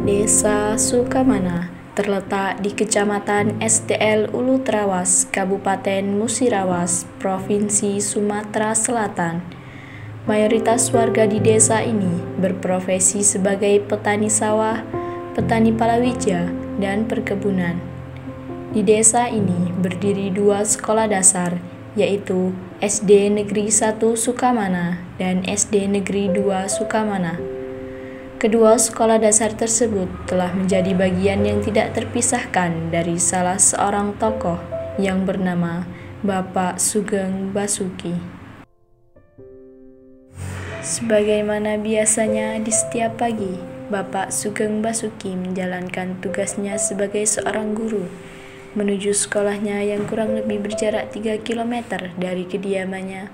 Desa Sukamana terletak di Kecamatan STL Ulu Trawas, Kabupaten Musirawas, Provinsi Sumatera Selatan. Mayoritas warga di desa ini berprofesi sebagai petani sawah, petani palawija, dan perkebunan. Di desa ini berdiri 2 sekolah dasar, yaitu SD Negeri 1 Sukamana dan SD Negeri 2 Sukamana. Kedua sekolah dasar tersebut telah menjadi bagian yang tidak terpisahkan dari salah seorang tokoh yang bernama Bapak Sugeng Basuki. Sebagaimana biasanya di setiap pagi, Bapak Sugeng Basuki menjalankan tugasnya sebagai seorang guru menuju sekolahnya yang kurang lebih berjarak 3 km dari kediamannya.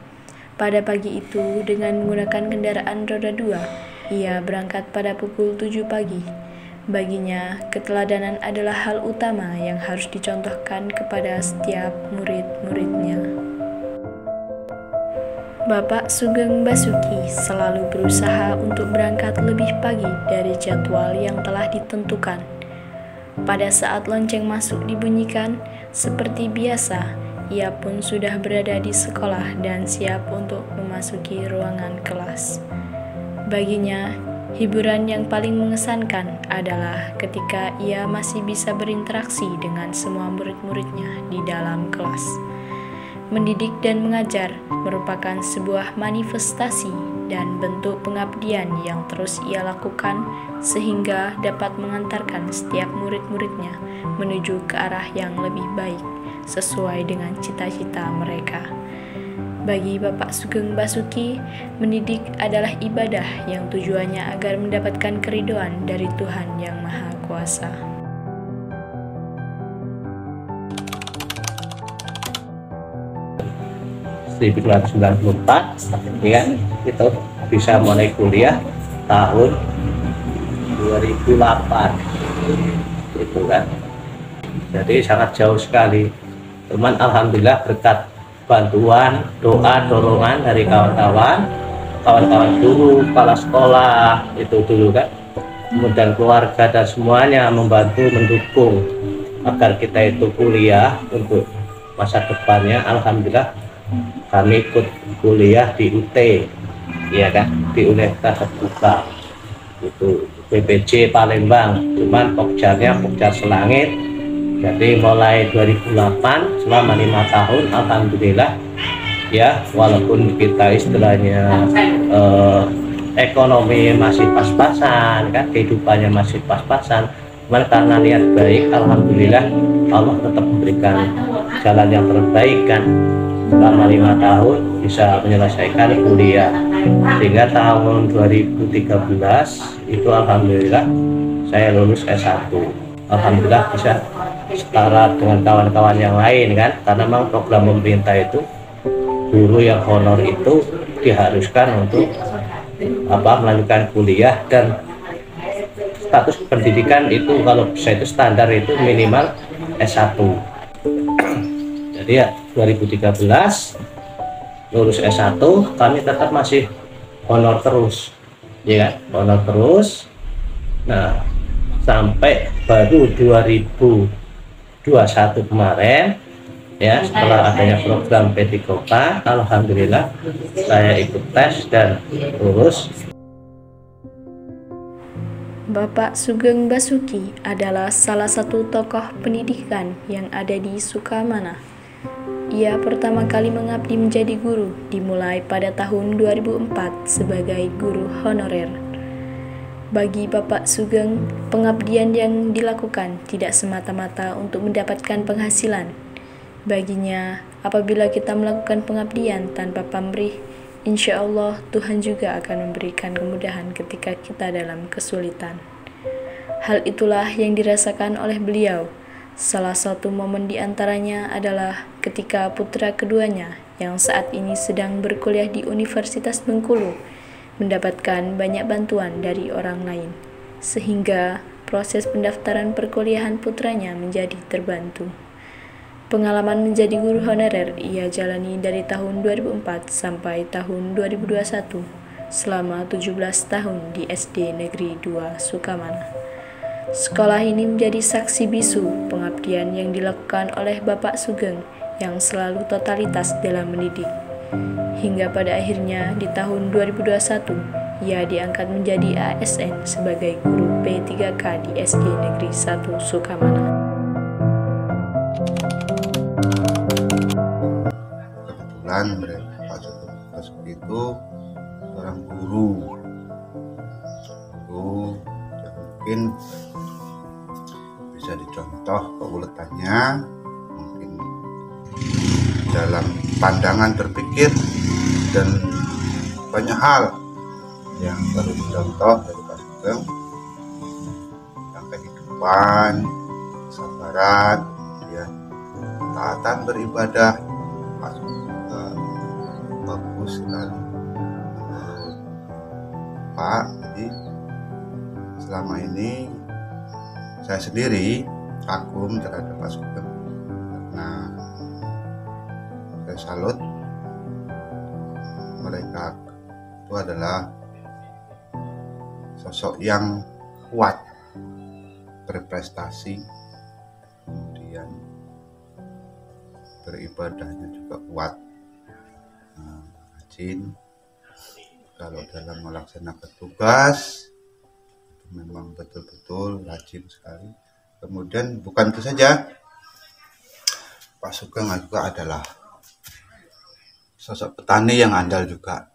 Pada pagi itu dengan menggunakan kendaraan roda 2, ia berangkat pada pukul 7 pagi. Baginya, keteladanan adalah hal utama yang harus dicontohkan kepada setiap murid-muridnya. Bapak Sugeng Basuki selalu berusaha untuk berangkat lebih pagi dari jadwal yang telah ditentukan. Pada saat lonceng masuk dibunyikan, seperti biasa, ia pun sudah berada di sekolah dan siap untuk memasuki ruangan kelas. Baginya, hiburan yang paling mengesankan adalah ketika ia masih bisa berinteraksi dengan semua murid-muridnya di dalam kelas. Mendidik dan mengajar merupakan sebuah manifestasi dan bentuk pengabdian yang terus ia lakukan sehingga dapat mengantarkan setiap murid-muridnya menuju ke arah yang lebih baik sesuai dengan cita-cita mereka. Bagi Bapak Sugeng Basuki, mendidik adalah ibadah yang tujuannya agar mendapatkan keridhaan dari Tuhan Yang Maha Kuasa. Di 1994, ya, itu bisa mulai kuliah tahun 2008, itu kan. Jadi sangat jauh sekali. Cuman alhamdulillah berkat bantuan, doa, dorongan dari kawan-kawan guru, kepala sekolah itu dulu kan, kemudian keluarga dan semuanya membantu, mendukung agar kita itu kuliah untuk masa depannya. Alhamdulillah kami ikut kuliah di UT, ya kan, di Universitas Terbuka itu PPJ Palembang, cuman pokjarnya Pokjar Selangit. Jadi mulai 2008 selama 5 tahun alhamdulillah, ya, walaupun kita istilahnya ekonomi masih pas-pasan kan, kehidupannya masih pas-pasan, cuman karena niat baik alhamdulillah Allah tetap memberikan jalan yang terbaik kan. Selama 5 tahun bisa menyelesaikan kuliah, sehingga tahun 2013 itu alhamdulillah saya lulus S1. Alhamdulillah bisa setara dengan kawan-kawan yang lain kan, karena memang program pemerintah itu guru yang honor itu diharuskan untuk melanjutkan kuliah, dan status pendidikan itu kalau bisa itu standar itu minimal S1. Jadi ya 2013 lulus S1 kami tetap masih honor terus, ya kan, honor terus. Nah sampai baru 2021 kemarin, ya, setelah adanya program P3K, alhamdulillah saya ikut tes dan lulus. Bapak Sugeng Basuki adalah salah satu tokoh pendidikan yang ada di Sukamana. Ia pertama kali mengabdi menjadi guru dimulai pada tahun 2004 sebagai guru honorer. Bagi Bapak Sugeng, pengabdian yang dilakukan tidak semata-mata untuk mendapatkan penghasilan. Baginya, apabila kita melakukan pengabdian tanpa pamrih, insya Allah Tuhan juga akan memberikan kemudahan ketika kita dalam kesulitan. Hal itulah yang dirasakan oleh beliau. Salah satu momen di antaranya adalah ketika putra keduanya yang saat ini sedang berkuliah di Universitas Bengkulu mendapatkan banyak bantuan dari orang lain, sehingga proses pendaftaran perkuliahan putranya menjadi terbantu. Pengalaman menjadi guru honorer ia jalani dari tahun 2004 sampai tahun 2021 selama 17 tahun di SD Negeri 2 Sukamana. Sekolah ini menjadi saksi bisu pengabdian yang dilakukan oleh Bapak Sugeng yang selalu totalitas dalam mendidik. Hingga pada akhirnya di tahun 2021, ia diangkat menjadi ASN sebagai guru P3K di SD Negeri 1 Sukamana. Kebetulan Pak Basuki itu seorang guru yang mungkin bisa dicontoh keuletannya, mungkin dalam pandangan berpikir dan banyak hal yang perlu dicontoh dari Pak Sugeng, tentang kehidupan, kesabaran, kemudian ketaatan beribadah. Pak Sugeng juga bagus sekali Pak. Jadi selama ini saya sendiri kagum terhadap Pak Sugeng karena saya salut, mereka itu adalah sosok yang kuat, berprestasi, kemudian beribadahnya juga kuat, rajin kalau dalam melaksanakan tugas memang betul-betul rajin sekali. Kemudian bukan itu saja, Pak Sugeng juga adalah sosok petani yang andal juga.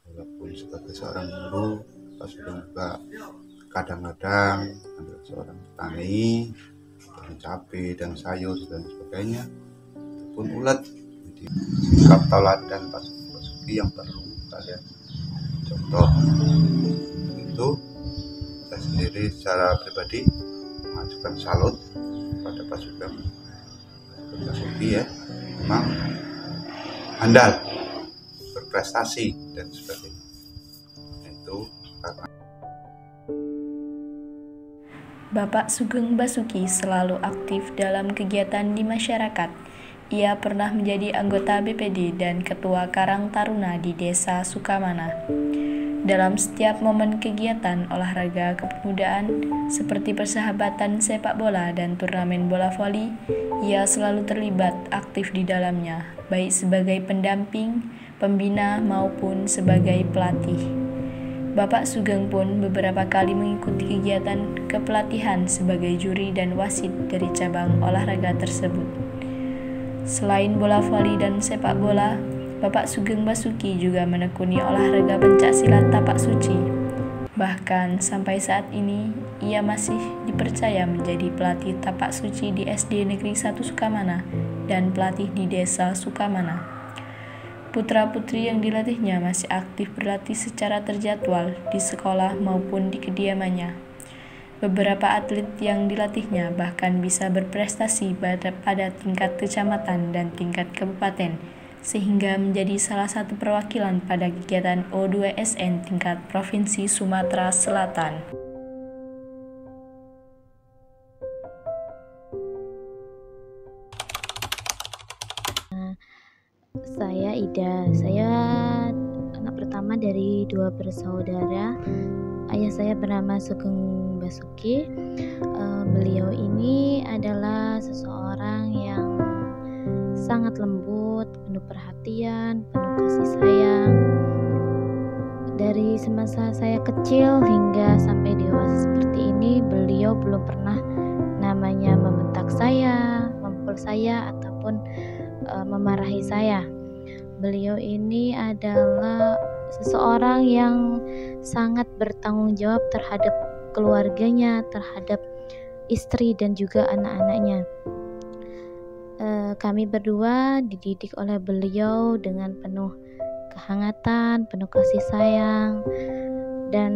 Walaupun sebagai seorang guru, Pak Sugeng juga kadang-kadang adalah seorang petani, cabai dan sayur dan sebagainya, itu pun ulet. Jadi sikap teladan Pak Basuki yang perlu kalian contoh. Itu saya sendiri secara pribadi mengajukan salut pada Pak Sugeng Basuki ya, memang andal, berprestasi dan sebagainya. Itu karena Bapak Sugeng Basuki selalu aktif dalam kegiatan di masyarakat. Ia pernah menjadi anggota BPD dan Ketua Karang Taruna di Desa Sukamana. Dalam setiap momen kegiatan olahraga kepemudaan seperti persahabatan sepak bola dan turnamen bola voli, ia selalu terlibat aktif di dalamnya, baik sebagai pendamping, pembina maupun sebagai pelatih. Bapak Sugeng pun beberapa kali mengikuti kegiatan kepelatihan sebagai juri dan wasit dari cabang olahraga tersebut. Selain bola voli dan sepak bola, Bapak Sugeng Basuki juga menekuni olahraga pencaksilat tapak suci. Bahkan sampai saat ini, ia masih dipercaya menjadi pelatih tapak suci di SD Negeri 1 Sukamana dan pelatih di Desa Sukamana. Putra-putri yang dilatihnya masih aktif berlatih secara terjadwal di sekolah maupun di kediamannya. Beberapa atlet yang dilatihnya bahkan bisa berprestasi pada tingkat kecamatan dan tingkat kabupaten, sehingga menjadi salah satu perwakilan pada kegiatan O2SN tingkat Provinsi Sumatera Selatan. Saya Ida, saya anak pertama dari 2 bersaudara. Ayah saya bernama Sugeng Basuki. Beliau ini adalah seseorang yang sangat lembut, penuh perhatian, penuh kasih sayang. Dari semasa saya kecil hingga sampai dewasa seperti ini, beliau belum pernah namanya membentak saya, memukul saya, ataupun memarahi saya. Beliau ini adalah seseorang yang sangat bertanggung jawab terhadap keluarganya, terhadap istri dan juga anak-anaknya. Kami berdua dididik oleh beliau dengan penuh kehangatan, penuh kasih sayang. dan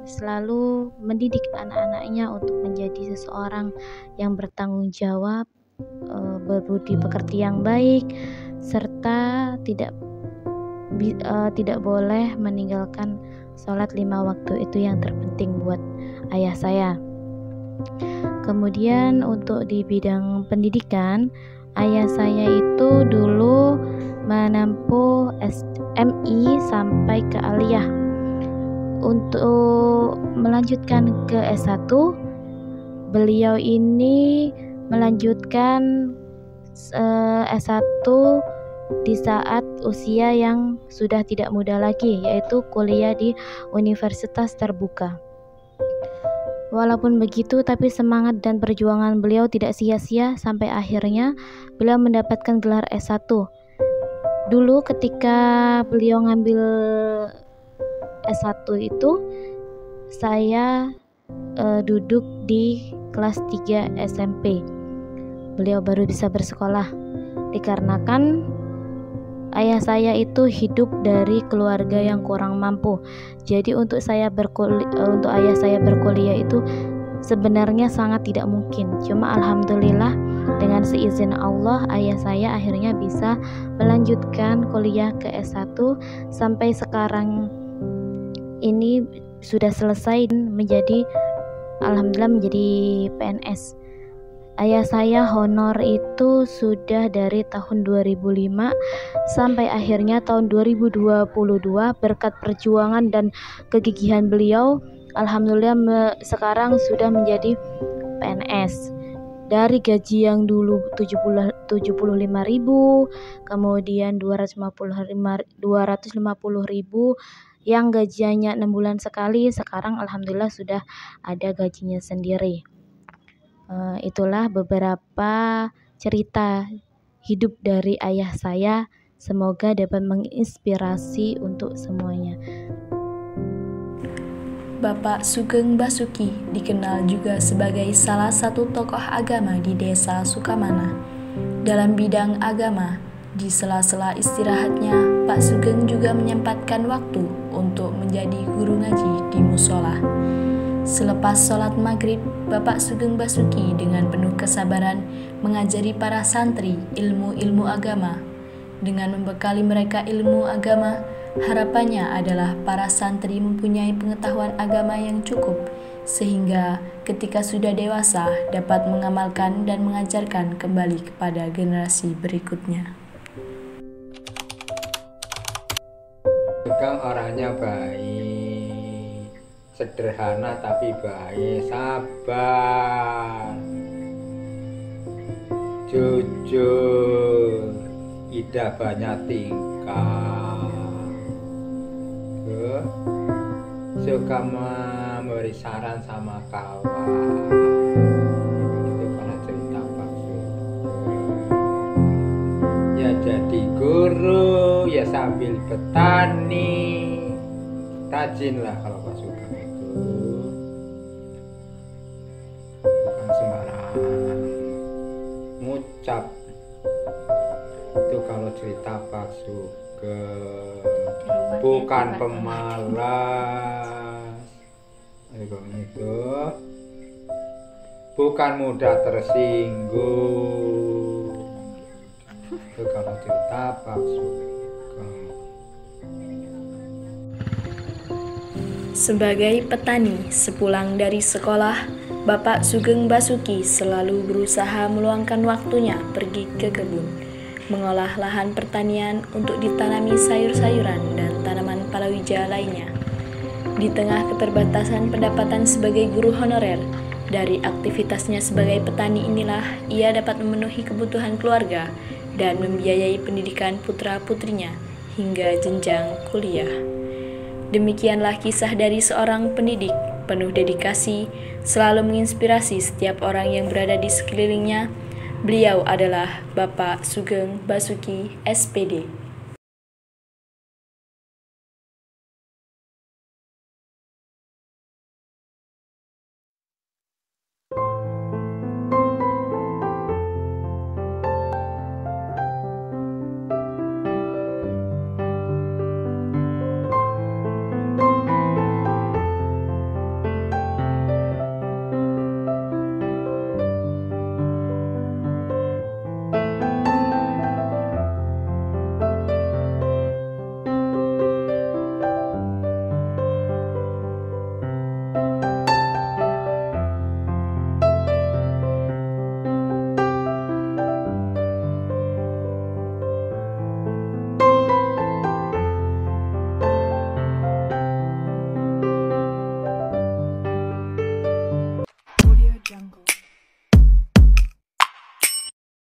selalu mendidik anak-anaknya untuk menjadi seseorang yang bertanggung jawab, berbudi pekerti yang baik, serta tidak boleh meninggalkan sholat 5 waktu. Itu yang terpenting buat ayah saya. Kemudian untuk di bidang pendidikan, ayah saya itu dulu menempuh MI sampai ke aliyah. Untuk melanjutkan ke S1, beliau ini melanjutkan S1 di saat usia yang sudah tidak muda lagi, yaitu kuliah di Universitas Terbuka. Walaupun begitu, tapi semangat dan perjuangan beliau tidak sia-sia sampai akhirnya beliau mendapatkan gelar S1. Dulu ketika beliau ngambil S1 itu, saya duduk di kelas 3 SMP. Beliau baru bisa bersekolah dikarenakan ayah saya itu hidup dari keluarga yang kurang mampu. Jadi untuk ayah saya berkuliah itu sebenarnya sangat tidak mungkin. Cuma alhamdulillah dengan seizin Allah, ayah saya akhirnya bisa melanjutkan kuliah ke S1 sampai sekarang ini sudah selesai alhamdulillah menjadi PNS. Ayah saya honor itu sudah dari tahun 2005 sampai akhirnya tahun 2022 berkat perjuangan dan kegigihan beliau, alhamdulillah sekarang sudah menjadi PNS. Dari gaji yang dulu 75.000, kemudian 250.000 yang gajiannya 6 bulan sekali, sekarang alhamdulillah sudah ada gajinya sendiri. Itulah beberapa cerita hidup dari ayah saya. Semoga dapat menginspirasi untuk semuanya. Bapak Sugeng Basuki dikenal juga sebagai salah satu tokoh agama di Desa Sukamana. Dalam bidang agama, di sela-sela istirahatnya, Pak Sugeng juga menyempatkan waktu untuk menjadi guru ngaji di musola. Selepas sholat maghrib, Bapak Sugeng Basuki dengan penuh kesabaran mengajari para santri ilmu-ilmu agama. Dengan membekali mereka ilmu agama, harapannya adalah para santri mempunyai pengetahuan agama yang cukup, sehingga ketika sudah dewasa dapat mengamalkan dan mengajarkan kembali kepada generasi berikutnya. Sugeng orangnya baik, sederhana tapi baik, sabar, jujur, tidak banyak tingkah, suka memberi saran sama kawan. Itu karena cerita Pak Sugeng. Ya jadi guru, ya sambil petani, rajinlah kalau Pak Sugeng itu. Bukan sembarangan ngucap. Itu kalau cerita Pak Sugeng, bukan pemalas. Itu bukan mudah tersinggung. Itu kalau cerita Pak Sugeng. Sebagai petani, sepulang dari sekolah, Bapak Sugeng Basuki selalu berusaha meluangkan waktunya pergi ke kebun, mengolah lahan pertanian untuk ditanami sayur-sayuran dan tanaman palawija lainnya. Di tengah keterbatasan pendapatan sebagai guru honorer, dari aktivitasnya sebagai petani inilah ia dapat memenuhi kebutuhan keluarga dan membiayai pendidikan putra-putrinya hingga jenjang kuliah. Demikianlah kisah dari seorang pendidik penuh dedikasi, selalu menginspirasi setiap orang yang berada di sekelilingnya. Beliau adalah Bapak Sugeng Basuki, SPD.